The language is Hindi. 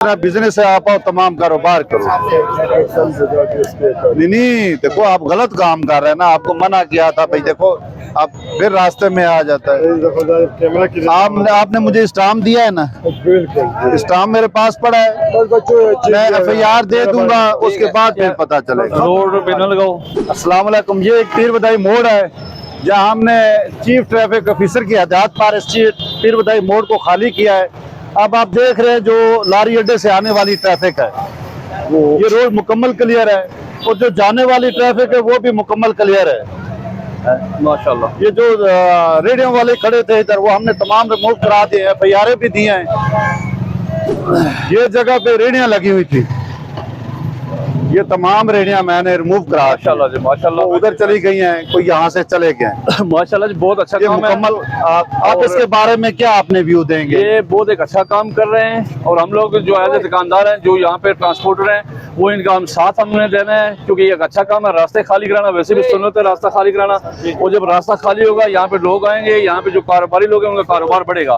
बिजनेस है, आप आओ तमाम कारोबार करो। नहीं देखो आप गलत काम कर रहे हैं ना, आपको मना किया था भाई, देखो आप फिर रास्ते में आ जाता है। आपने मुझे स्टाम्प दिया है ना, स्टाम्प मेरे पास पड़ा है, मैं FIR दे दूंगा, उसके बाद फिर पता चलेगा। रोड पे न लगाओ। अस्सलाम वालेकुम, ये एक पीर बदाई मोड़ है जहाँ हमने चीफ ट्रैफिक ऑफिसर की हदायत पर इस पीर बदाई मोड़ को खाली किया है। अब आप देख रहे हैं जो लारी अड्डे से आने वाली ट्रैफिक है ये रोड मुकम्मल क्लियर है, और जो जाने वाली ट्रैफिक है वो भी मुकम्मल क्लियर है माशाल्लाह। ये जो रेडियो वाले खड़े थे इधर, वो हमने तमाम रिमूव करा दिए हैं, FIR भी दिए हैं। ये जगह पे रेडियां लगी हुई थी, ये तमाम रेडियां मैंने रिमूव करा, माशाल्लाह जी माशाल्लाह। उधर चली गई हैं, कोई यहाँ से चले गए। माशाल्लाह जी बहुत अच्छा ये काम है। मुकम्मल आप इसके बारे में क्या आपने व्यू देंगे? ये बहुत एक अच्छा काम कर रहे हैं, और हम लोग जो एज ए दुकानदार हैं, जो यहाँ पे ट्रांसपोर्टर हैं, वो इनका हम साथ हमने देना है, क्योंकि ये एक अच्छा काम है। रास्ते खाली कराना वैसे भी सुन्नत है, रास्ता खाली कराना, और जब रास्ता खाली होगा यहाँ पे लोग आएंगे, यहाँ पे जो कारोबारी लोग हैं उनका कारोबार बढ़ेगा।